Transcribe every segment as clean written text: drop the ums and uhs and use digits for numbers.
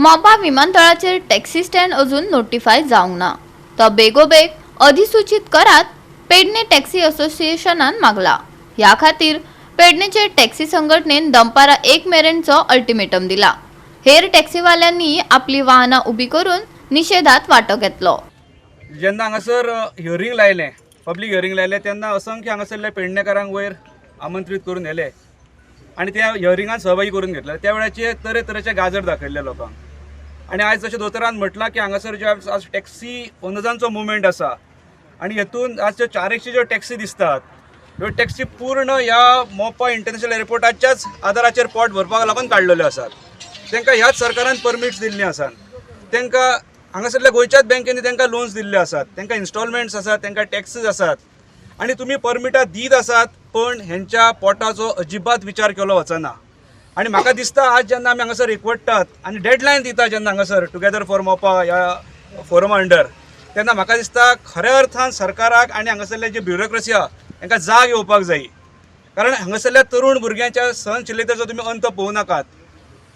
मोपा विमानतळाचेर taxi stand अजून notify जावंक ना तो बेगोबेग अधिसूचित करात पेडणे टॅक्सी असोसिएशनान मागला। ह्या खातीर पेडणेचे टॅक्सी संघटनेन दनपारा 1 मेरेनचो अल्टिमेटम दिला। हेर टॅक्सीवाल्यांनी आपली वाहनां उबी करून निषेधात वांटो घेतलो। जेन्ना हांगासर हियरिंग लायलें, पब्लीक हियरिंग लायलें तेन्ना असंख्य हांगासरल्या पेडणेकारांक वयर आमंत्रीत करून येले आनी त्या हियरिंगात सहभागी करून घेतले। त्या वेळाचेर तरेतरेचे गाजर दाखयल्ले लोकांक आनी आयज जशें दोतोरान म्हटलां की हांगासर ज्यो आज टॅक्सी ओनर्सांचो मुवमेंट आसा आनी हेतून आज ज्यो 400 ज्यो टॅक्सी दिसतात ह्यो टॅक्सी पूर्ण ह्या मोपा इंटरनॅशनल एअरपोर्टाच्याच आदाराचेर पोट भरपाक लागून काडलेल्यो आसात। तांकां ह्याच सरकारान परमिट्स दिल्लीं आसात, तांकां हांगासरल्या गोंयच्याच बँकेनी तांकां लोन्स दिल्ले आसात, तांकां इन्स्टॉलमेंट्स आसात, तांकां टॅक्सीज आसात आनी तुमी परमिटां दीत आसात पण हेंच्या पोटाचो अजिबात विचार केलो वचना। आनी म्हाका दिसता आज जेन्ना आमी हांगासर एकवटतात आनी डेडलायन दिता जेन्ना हांगासर टुगेदर फॉर मोपा ह्या फोरमा अंडर, तेन्ना म्हाका दिसता खऱ्या अर्थान सरकाराक आनी हांगासरले जे ब्युरोक्रेसी आहा तांकां जाग येवपाक जायी। कारण हांगासरल्या तरूण भुरग्यांच्या सहनशिलतेचो तुमी अंत पळोवं नाकात।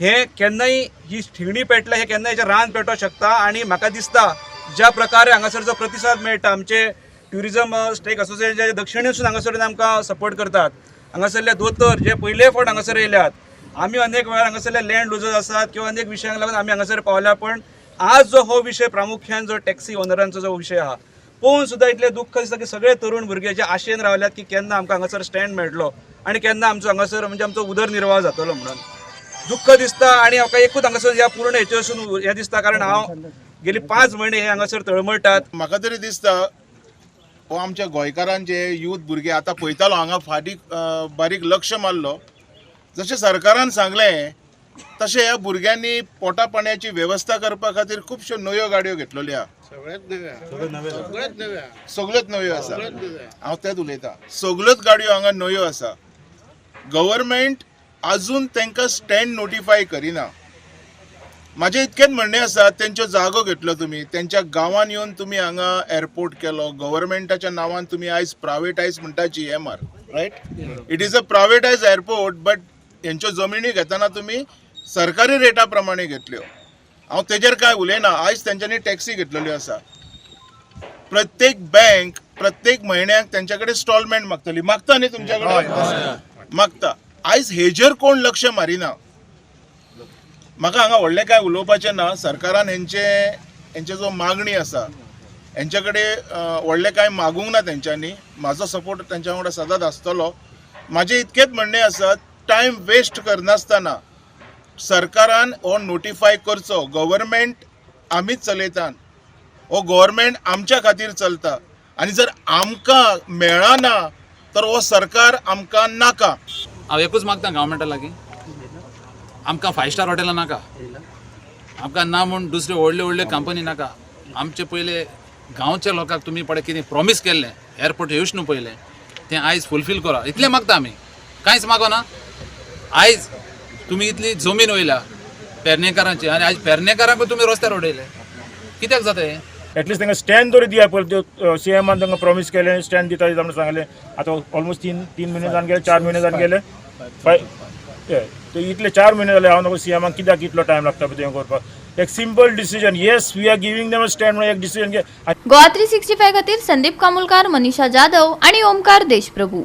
हे केन्नाय ही थिगणी पेटल्या, हे केन्नाय हेचें रान पेटोवंक शकता आनी म्हाका दिसता ज्या प्रकारे हांगासर जो प्रतिसाद मेळटा, आमचे ट्युरिजम स्टेक असोसिएशन जे दक्षिणेसून हांगासर आमकां सपोर्ट करतात, हांगासरले दोतोर जे पयले फावट हांगासर येयल्यात, आमी अनेक वेळार हांगासरले लँड लुजर्स आसात किंवा अनेक विशयांक लागून आमी हांगासर पावल्या, पण आज जो हो विशय प्रामुख्यान जो टॅक्सी ओनरांचो जो विशय आहा पळोवन सुद्दां इतलें दुख्ख दिसता की सगळे तरूण भुरगे जे आशेन रावल्यात की केन्ना आमकां हांगासर स्टँड मेळटलो आनी केन्ना आमचो हांगासर म्हणजे आमचो उदरनिर्वाह जातलो म्हणून दुख्ख दिसता। आनी म्हाका एकूच हांगासर ह्या पूर्ण हेचे वचून हें दिसता, कारण हांव गेली 5 म्हयने हे हांगासर तळमळटात। म्हाका तरी दिसता हो आमच्या गोंयकारांचे यूथ भुरगे आतां पळयतालो हांगा फाटीं बारीक लक्ष मारलो, जशें सरकारान सांगलें तशें ह्या भुरग्यांनी पोटा पाण्याची वेवस्था करपा खातीर खुबश्यो नव्यो गाडयो घेतलेल्यो आहा। सगळ्योच नव्यो आसा, हांव तेच उलयतां, सगळ्योच गाडयो हांगा नव्यो आसा। गव्हर्मेंट अजून तांकां स्टँड नोटिफाय करिना। म्हाजें इतकेंच म्हणणें आसा, तेंच्यो जागो घेतलो तुमी, तेंच्या गांवांत येवन तुमी हांगा एअरपोर्ट केलो, गव्हर्मेंटाच्या नांवान तुमी आयज प्रायवेटायज म्हणटा GMR, right? It is a privatise airport, but हेंच्यो जमिनी घेतना तुमी सरकारी रेटा प्रमाणे घेतल्यो। हांव तेजेर कांय उलयना, आयज तेंच्यांनी टॅक्सी घेतलेल्यो आसा। प्रत्येक बँक प्रत्येक म्हयन्याक तेंच्या कडेन स्टॉलमेंट मागतली, मागता न्ही तुमच्या कडेन? मागता। आयज हेजेर कोण लक्ष मारिना। म्हाका हांगा व्हडलें काय उलोवपाचें ना, सरकारान हेंचे जो मागणी आसा हेंचे कडेन व्हडलें काय मागूंक ना तेंच्यांनी, म्हाजो सपोर्ट तेंच्या वांगडा सदांच आसतलो। म्हाजें इतकेंच म्हणणें आसा, टायम वेस्ट करनासतना सरकारान हो नोटिफाय करचो। गव्हर्मेंट आमीच चलयतात, हो गव्हर्मेंट आमच्या खातीर चलता आनी जर आमकां मेळना तर हो सरकार आमकां नाका। हांव एकूच मागता गव्हर्मेंटा लागीं, आमकां 5 स्टार हॉटेलां नाका, आमकां ना म्हूण दुसरे व्हडले व्हडले कंपनी नाका। आमचे पयले गांवच्या लोकांक तुमी पळय कितें प्रॉमीस केल्लें एअरपोर्ट येवच न्हू पयलें, तें आयज फुलफील करा, इतलें मागता आमी, कांयच मागोना। आयज तुमी इतली जमीन वयल्या पेडणेकारांची आनी आयज पेडणेकारांकूय तुमी रस्त्यार उडयले, कित्याक जाता हें? एटलीस्ट तांकां स्टँड तरी दिया पळय, CMान तांकां प्रॉमीस केलें स्टँड दिता म्हणून सांगलें। आतां ऑलमोस्ट 3 म्हयने जावन गेले, 4 म्हयने जावन गेले, इतले 4 म्हयने जाले हांव नको CMाक कित्याक इतलो टायम लागता पळय तें करपाक। एक simple decision, yes we are giving them a stand म्हणून एक डिसिजन घे। गोवा 365 खातीर संदीप कामुलकार, मनीषा जाधव आणि ओमकार देशप्रभू।